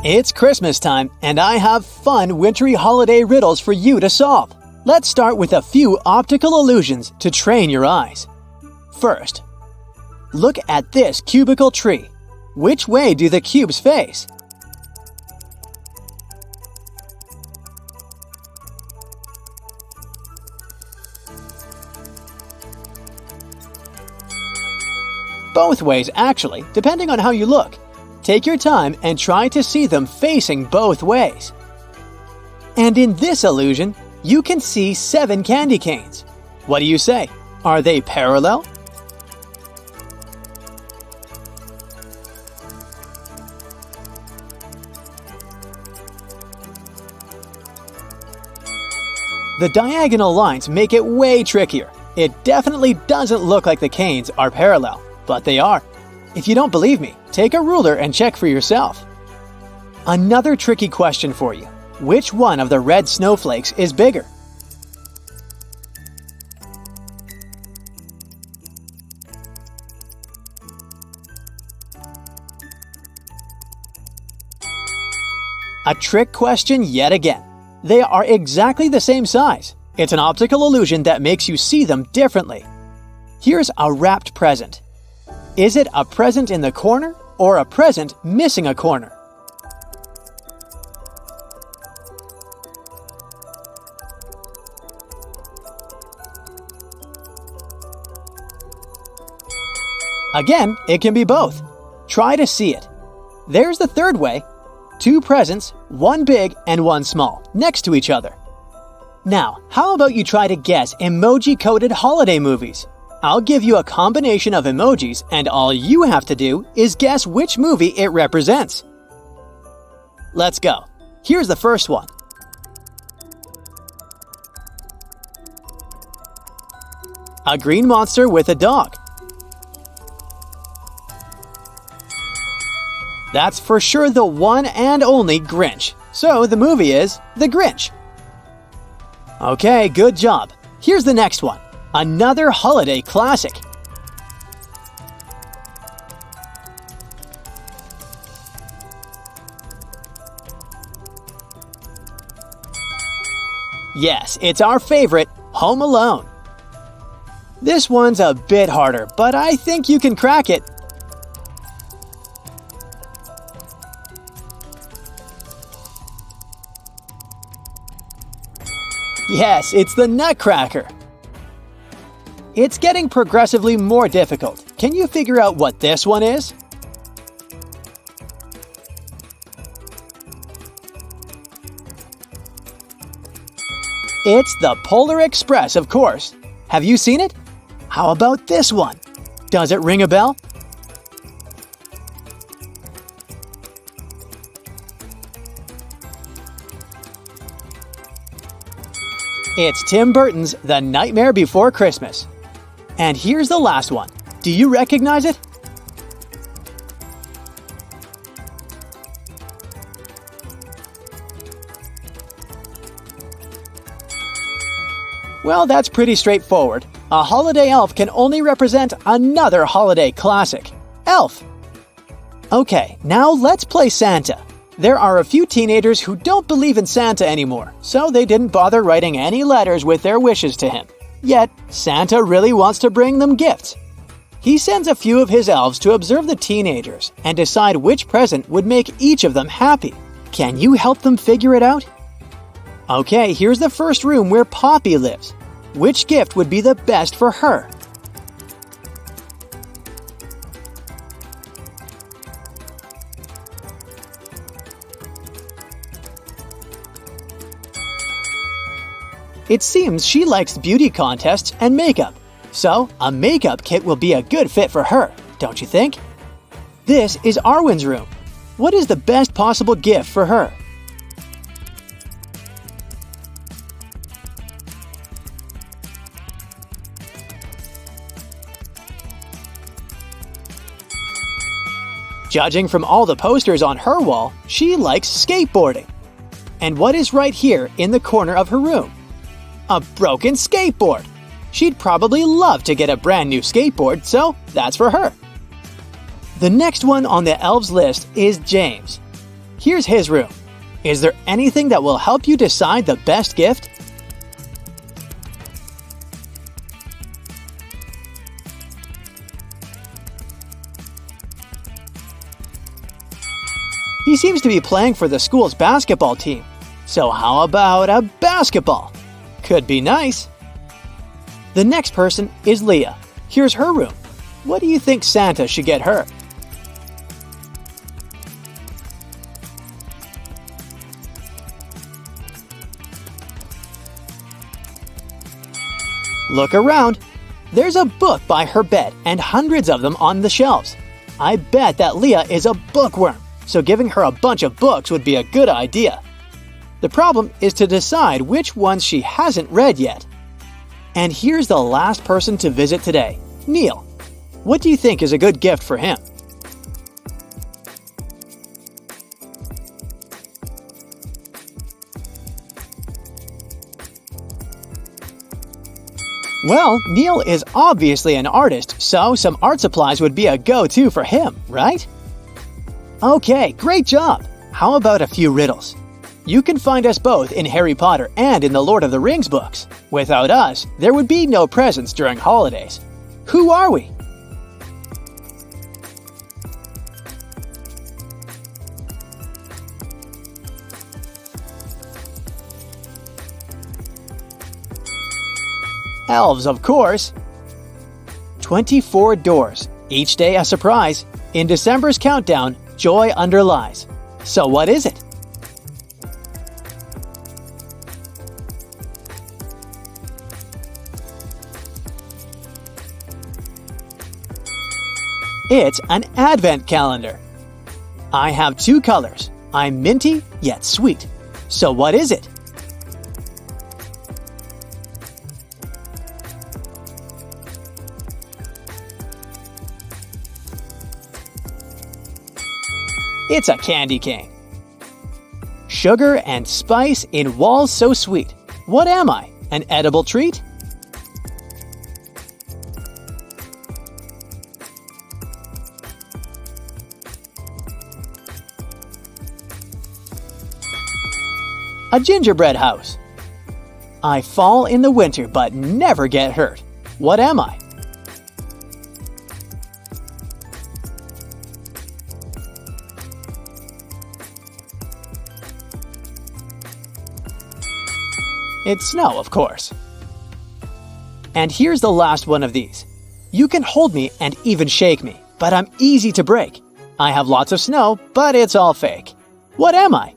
It's Christmas time, and I have fun wintry holiday riddles for you to solve. Let's start with a few optical illusions to train your eyes. First, look at this cubical tree. Which way do the cubes face? Both ways, actually, depending on how you look. Take your time and try to see them facing both ways. And in this illusion, you can see 7 candy canes. What do you say? Are they parallel? The diagonal lines make it way trickier. It definitely doesn't look like the canes are parallel, but they are. If you don't believe me, take a ruler and check for yourself. Another tricky question for you. Which one of the red snowflakes is bigger? A trick question yet again. They are exactly the same size. It's an optical illusion that makes you see them differently. Here's a wrapped present. Is it a present in the corner or a present missing a corner? Again, it can be both. Try to see it. There's the third way. 2 presents, one big and one small, next to each other. Now, how about you try to guess emoji-coded holiday movies? I'll give you a combination of emojis, and all you have to do is guess which movie it represents. Let's go. Here's the first one. A green monster with a dog. That's for sure the one and only Grinch. So the movie is The Grinch. Okay, good job. Here's the next one. Another holiday classic. Yes, it's our favorite, Home Alone. This one's a bit harder, but I think you can crack it. Yes, it's the Nutcracker. It's getting progressively more difficult. Can you figure out what this one is? It's the Polar Express, of course. Have you seen it? How about this one? Does it ring a bell? It's Tim Burton's The Nightmare Before Christmas. And here's the last one. Do you recognize it? Well, that's pretty straightforward. A holiday elf can only represent another holiday classic, Elf. Okay, now let's play Santa. There are a few teenagers who don't believe in Santa anymore, so they didn't bother writing any letters with their wishes to him. Yet, Santa really wants to bring them gifts. He sends a few of his elves to observe the teenagers and decide which present would make each of them happy. Can you help them figure it out? Okay, here's the first room where Poppy lives. Which gift would be the best for her? It seems she likes beauty contests and makeup, so a makeup kit will be a good fit for her, don't you think? This is Arwen's room. What is the best possible gift for her? Judging from all the posters on her wall, she likes skateboarding. And what is right here in the corner of her room? A broken skateboard. She'd probably love to get a brand new skateboard, so that's for her. The next one on the elves list is James. Here's his room. Is there anything that will help you decide the best gift? He seems to be playing for the school's basketball team. So how about a basketball? Could be nice. The next person is Leah. Here's her room. What do you think Santa should get her? Look around. There's a book by her bed and hundreds of them on the shelves. I bet that Leah is a bookworm, so giving her a bunch of books would be a good idea. The problem is to decide which ones she hasn't read yet. And here's the last person to visit today, Neil. What do you think is a good gift for him? Well, Neil is obviously an artist, so some art supplies would be a go-to for him, right? Okay, great job! How about a few riddles? You can find us both in Harry Potter and in the Lord of the Rings books. Without us, there would be no presents during holidays. Who are we? Elves, of course. 24 doors, each day a surprise. In December's countdown, joy underlies. So what is it? It's an advent calendar. I have two colors. I'm minty yet sweet. So what is it? It's a candy cane. Sugar and spice in walls so sweet. What am I? An edible treat? A gingerbread house. I fall in the winter but never get hurt. What am I? It's snow, of course. And here's the last one of these. You can hold me and even shake me, but I'm easy to break. I have lots of snow, but it's all fake. What am I?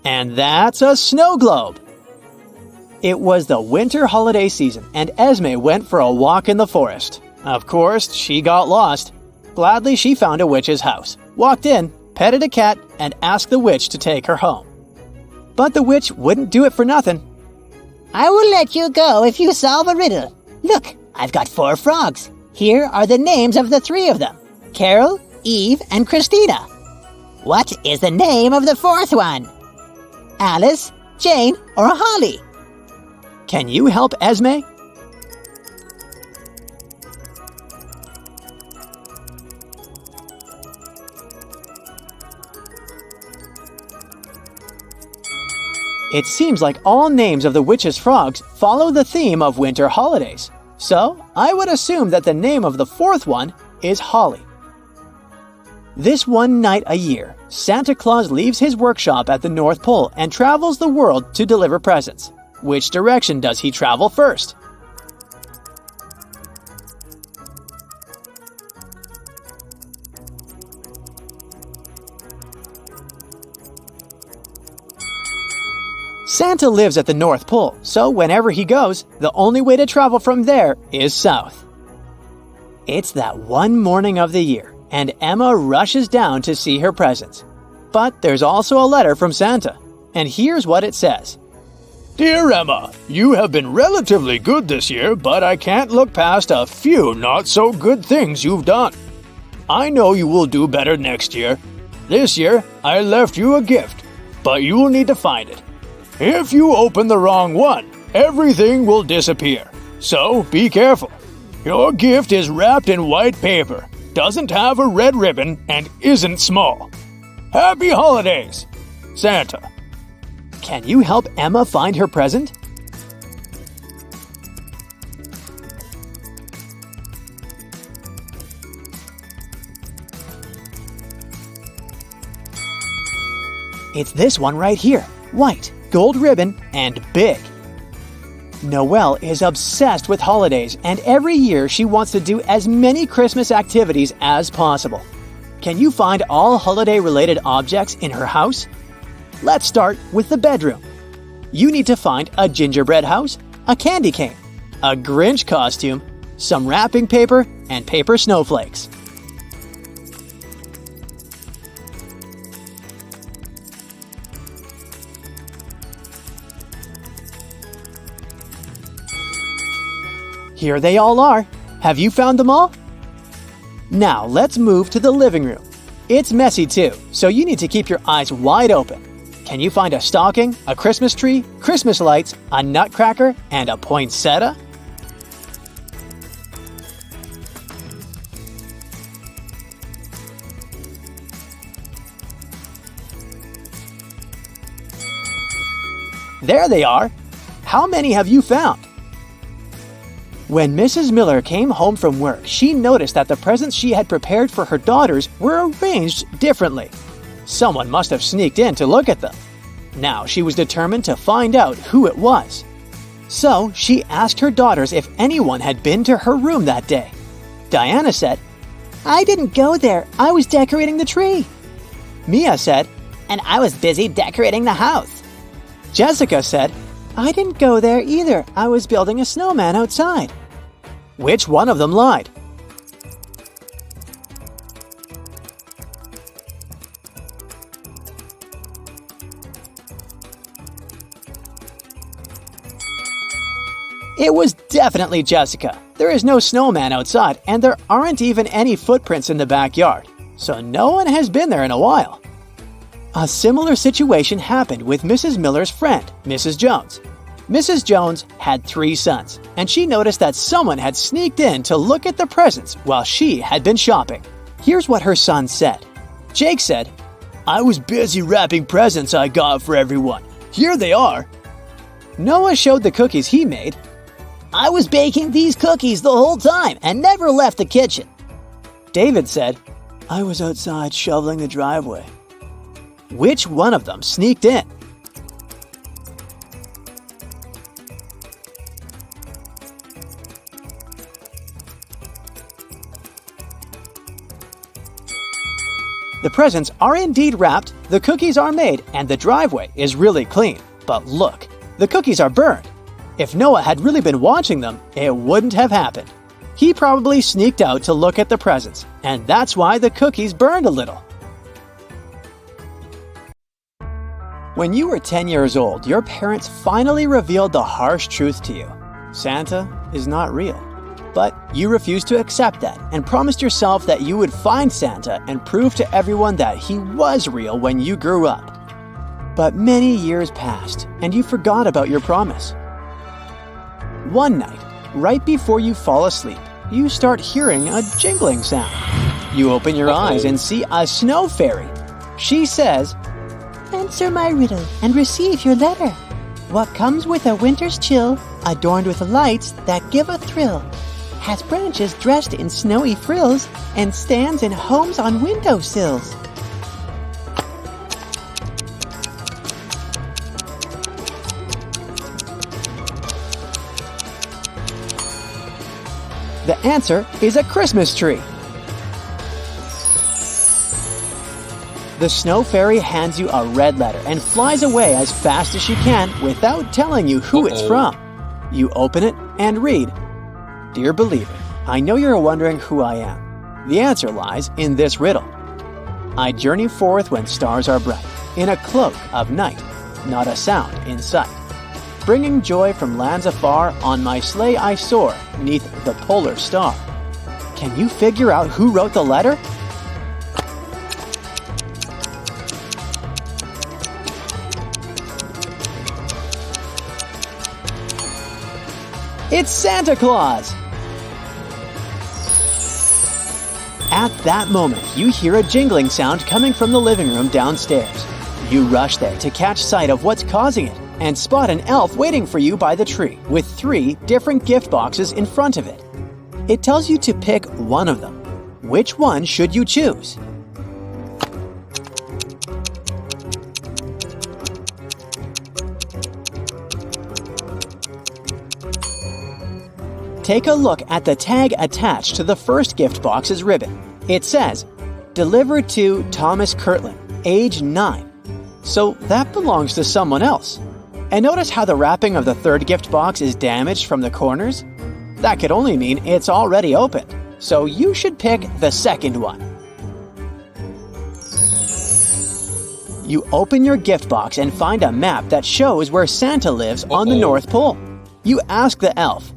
And that's a snow globe. It was the winter holiday season, and Esme went for a walk in the forest. Of course, she got lost. Gladly, she found a witch's house, walked in, petted a cat, and asked the witch to take her home. But the witch wouldn't do it for nothing. I will let you go if you solve a riddle. Look, I've got 4 frogs. Here are the names of the 3 of them: Carol, Eve, and Christina. What is the name of the 4th one? Alice, Jane, or Holly? Can you help Esme? It seems like all names of the witch's frogs follow the theme of winter holidays. So, I would assume that the name of the 4th one is Holly. This one night a year, Santa Claus leaves his workshop at the North Pole and travels the world to deliver presents. Which direction does he travel first? Santa lives at the North Pole, so whenever he goes, the only way to travel from there is south. It's that one morning of the year, and Emma rushes down to see her presents. But there's also a letter from Santa, and here's what it says. Dear Emma, you have been relatively good this year, but I can't look past a few not-so-good things you've done. I know you will do better next year. This year, I left you a gift, but you will need to find it. If you open the wrong one, everything will disappear. So be careful. Your gift is wrapped in white paper, doesn't have a red ribbon, and isn't small. Happy holidays, Santa. Can you help Emma find her present? It's this one right here. White, gold ribbon, and big. Noelle is obsessed with holidays, and every year she wants to do as many Christmas activities as possible. Can you find all holiday-related objects in her house? Let's start with the bedroom. You need to find a gingerbread house, a candy cane, a Grinch costume, some wrapping paper, and paper snowflakes. Here they all are. Have you found them all? Now let's move to the living room. It's messy too, so you need to keep your eyes wide open. Can you find a stocking, a Christmas tree, Christmas lights, a nutcracker, and a poinsettia? There they are. How many have you found? When Mrs. Miller came home from work, she noticed that the presents she had prepared for her daughters were arranged differently. Someone must have sneaked in to look at them. Now she was determined to find out who it was. So she asked her daughters if anyone had been to her room that day. Diana said, I didn't go there. I was decorating the tree. Mia said, And I was busy decorating the house. Jessica said, I didn't go there either. I was building a snowman outside. Which one of them lied? It was definitely Jessica. There is no snowman outside, and there aren't even any footprints in the backyard, so no one has been there in a while. A similar situation happened with Mrs. Miller's friend, Mrs. Jones. Mrs. Jones had 3 sons, and she noticed that someone had sneaked in to look at the presents while she had been shopping. Here's what her son said. Jake said, I was busy wrapping presents I got for everyone. Here they are. Noah showed the cookies he made. I was baking these cookies the whole time and never left the kitchen. David said, I was outside shoveling the driveway. Which one of them sneaked in? The presents are indeed wrapped, the cookies are made, and the driveway is really clean. But look, the cookies are burned. If Noah had really been watching them, it wouldn't have happened. He probably sneaked out to look at the presents, and that's why the cookies burned a little. When you were 10 years old, your parents finally revealed the harsh truth to you. Santa is not real. But you refused to accept that and promised yourself that you would find Santa and prove to everyone that he was real when you grew up. But many years passed, and you forgot about your promise. One night, right before you fall asleep, you start hearing a jingling sound. You open your eyes and see a snow fairy. She says, Answer my riddle and receive your letter. What comes with a winter's chill, adorned with lights that give a thrill, has branches dressed in snowy frills, and stands in homes on windowsills. The answer is a Christmas tree. The snow fairy hands you a red letter and flies away as fast as she can without telling you who it's from. You open it and read, Dear believer, I know you're wondering who I am. The answer lies in this riddle. I journey forth when stars are bright, in a cloak of night, not a sound in sight. Bringing joy from lands afar, on my sleigh I soar, neath the polar star. Can you figure out who wrote the letter? It's Santa Claus! At that moment, you hear a jingling sound coming from the living room downstairs. You rush there to catch sight of what's causing it and spot an elf waiting for you by the tree with 3 different gift boxes in front of it. It tells you to pick one of them. Which one should you choose? Take a look at the tag attached to the first gift box's ribbon. It says, "Delivered to Thomas Kirtland, age 9." So that belongs to someone else. And notice how the wrapping of the third gift box is damaged from the corners? That could only mean it's already opened, so you should pick the second one. You open your gift box and find a map that shows where Santa lives on the North Pole. You ask the elf,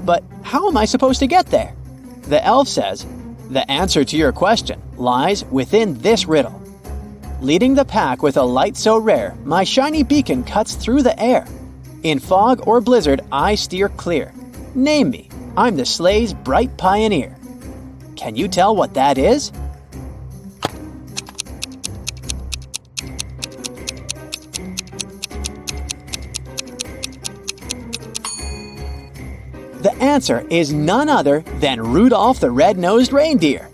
"But how am I supposed to get there?" The elf says, "The answer to your question lies within this riddle. Leading the pack with a light so rare, my shiny beacon cuts through the air. In fog or blizzard, I steer clear. Name me, I'm the sleigh's bright pioneer." Can you tell what that is? The answer is none other than Rudolph the Red-Nosed Reindeer.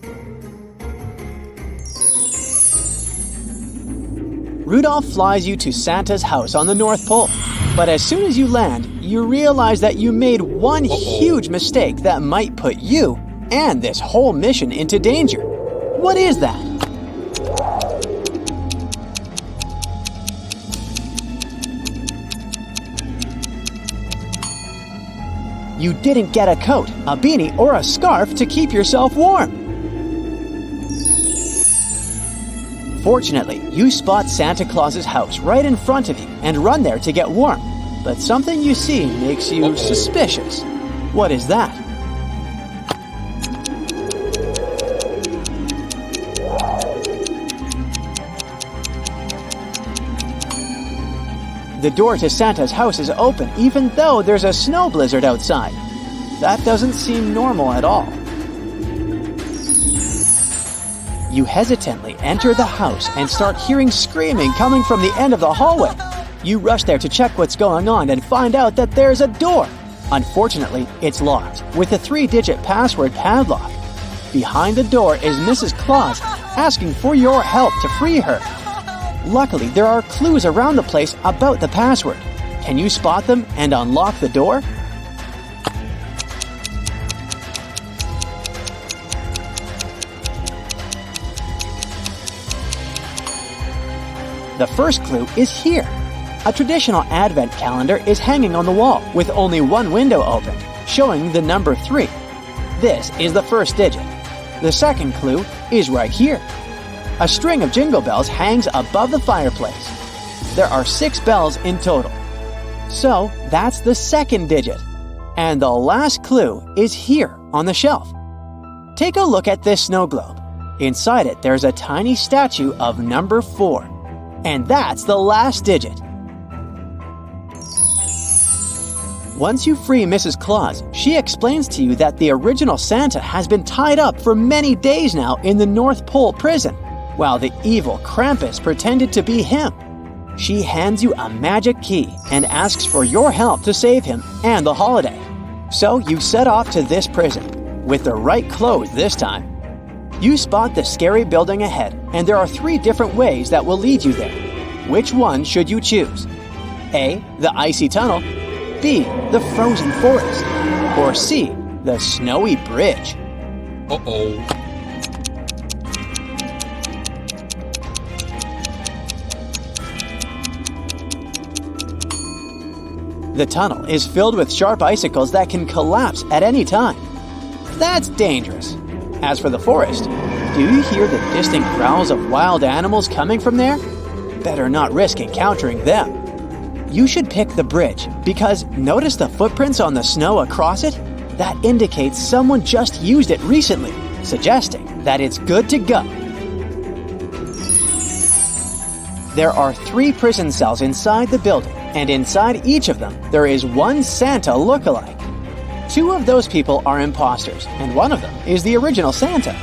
Rudolph flies you to Santa's house on the North Pole, but as soon as you land, you realize that you made one huge mistake that might put you and this whole mission into danger. What is that? You didn't get a coat, a beanie, or a scarf to keep yourself warm. Fortunately, you spot Santa Claus's house right in front of you and run there to get warm. But something you see makes you suspicious. What is that? The door to Santa's house is open even though there's a snow blizzard outside. That doesn't seem normal at all. You hesitantly enter the house and start hearing screaming coming from the end of the hallway. You rush there to check what's going on and find out that there's a door. Unfortunately, it's locked with a 3-digit password padlock. Behind the door is Mrs. Claus asking for your help to free her. Luckily, there are clues around the place about the password. Can you spot them and unlock the door? The first clue is here. A traditional advent calendar is hanging on the wall with only one window open, showing the number 3. This is the first digit. The second clue is right here. A string of jingle bells hangs above the fireplace. There are 6 bells in total. So that's the second digit. And the last clue is here on the shelf. Take a look at this snow globe. Inside it, there's a tiny statue of number 4. And that's the last digit. Once you free Mrs. Claus, she explains to you that the original Santa has been tied up for many days now in the North Pole prison, while the evil Krampus pretended to be him. She hands you a magic key and asks for your help to save him and the holiday. So you set off to this prison, with the right clothes this time. You spot the scary building ahead, and there are 3 different ways that will lead you there. Which one should you choose? A. The icy tunnel. B. The frozen forest. Or C. The snowy bridge. The tunnel is filled with sharp icicles that can collapse at any time. That's dangerous. As for the forest, do you hear the distant growls of wild animals coming from there? Better not risk encountering them. You should pick the bridge because notice the footprints on the snow across it? That indicates someone just used it recently, suggesting that it's good to go. There are 3 prison cells inside the building, and inside each of them, there is one Santa look-alike. 2 of those people are imposters, and one of them is the original Santa.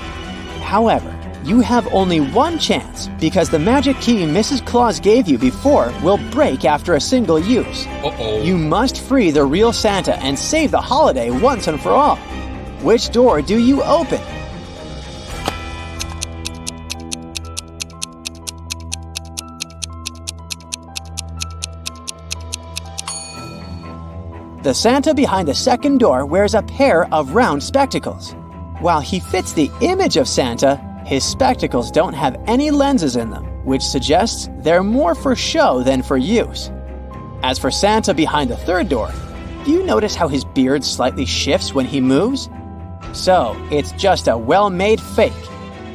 However, you have only one chance because the magic key Mrs. Claus gave you before will break after a single use. You must free the real Santa and save the holiday once and for all. Which door do you open? The Santa behind the second door wears a pair of round spectacles. While he fits the image of Santa, his spectacles don't have any lenses in them, which suggests they're more for show than for use. As for Santa behind the third door, do you notice how his beard slightly shifts when he moves? So, it's just a well-made fake.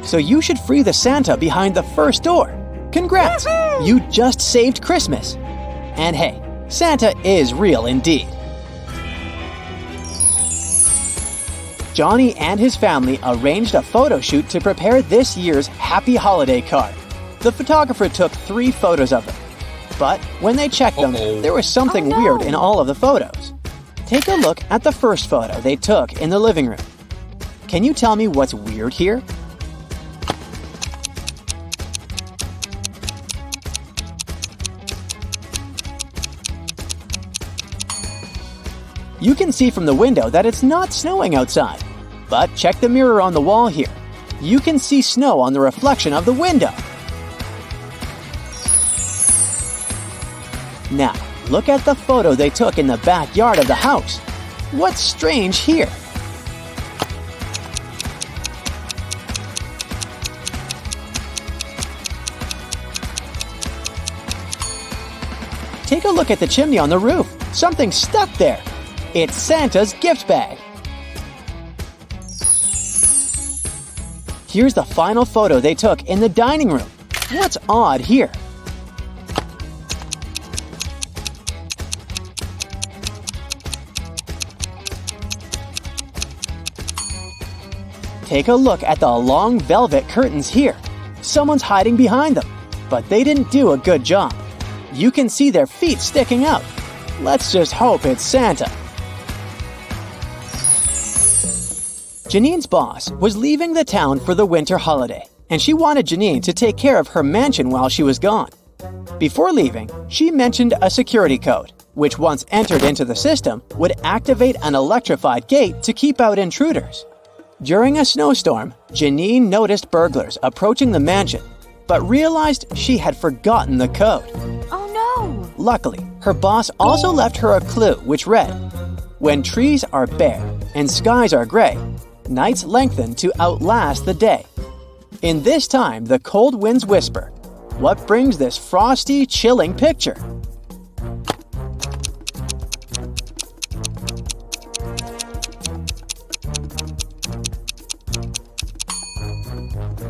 So you should free the Santa behind the first door. Congrats! You just saved Christmas. And hey, Santa is real indeed. Johnny and his family arranged a photo shoot to prepare this year's Happy Holiday card. The photographer took 3 photos of them. But when they checked them, there was something weird in all of the photos. Take a look at the first photo they took in the living room. Can you tell me what's weird here? You can see from the window that it's not snowing outside. But check the mirror on the wall here. You can see snow on the reflection of the window. Now, look at the photo they took in the backyard of the house. What's strange here? Take a look at the chimney on the roof. Something's stuck there. It's Santa's gift bag. Here's the final photo they took in the dining room. What's odd here? Take a look at the long velvet curtains here. Someone's hiding behind them, but they didn't do a good job. You can see their feet sticking out. Let's just hope it's Santa. Janine's boss was leaving the town for the winter holiday, and she wanted Janine to take care of her mansion while she was gone. Before leaving, she mentioned a security code, which once entered into the system would activate an electrified gate to keep out intruders. During a snowstorm, Janine noticed burglars approaching the mansion, but realized she had forgotten the code. Oh no! Luckily, her boss also left her a clue which read, "When trees are bare and skies are gray, nights lengthen to outlast the day. In this time, the cold winds whisper. What brings this frosty, chilling picture?"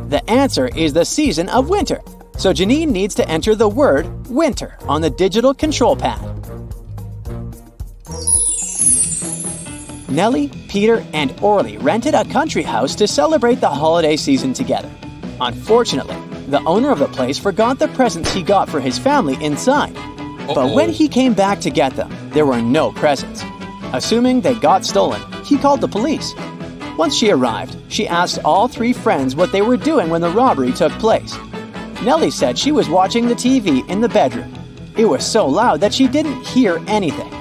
The answer is the season of winter, so Janine needs to enter the word winter on the digital control pad. Nellie, Peter, and Orly rented a country house to celebrate the holiday season together. Unfortunately, the owner of the place forgot the presents he got for his family inside. But when he came back to get them, there were no presents. Assuming they got stolen, he called the police. Once she arrived, she asked all 3 friends what they were doing when the robbery took place. Nellie said she was watching the TV in the bedroom. It was so loud that she didn't hear anything.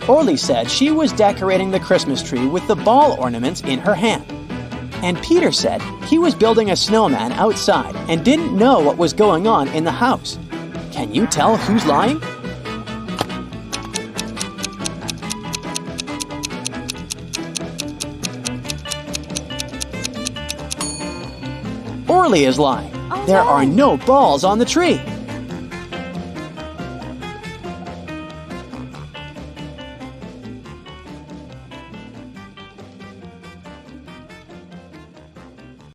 Orly said she was decorating the Christmas tree with the ball ornaments in her hand. And Peter said he was building a snowman outside and didn't know what was going on in the house. Can you tell who's lying? Orly is lying. There are no balls on the tree.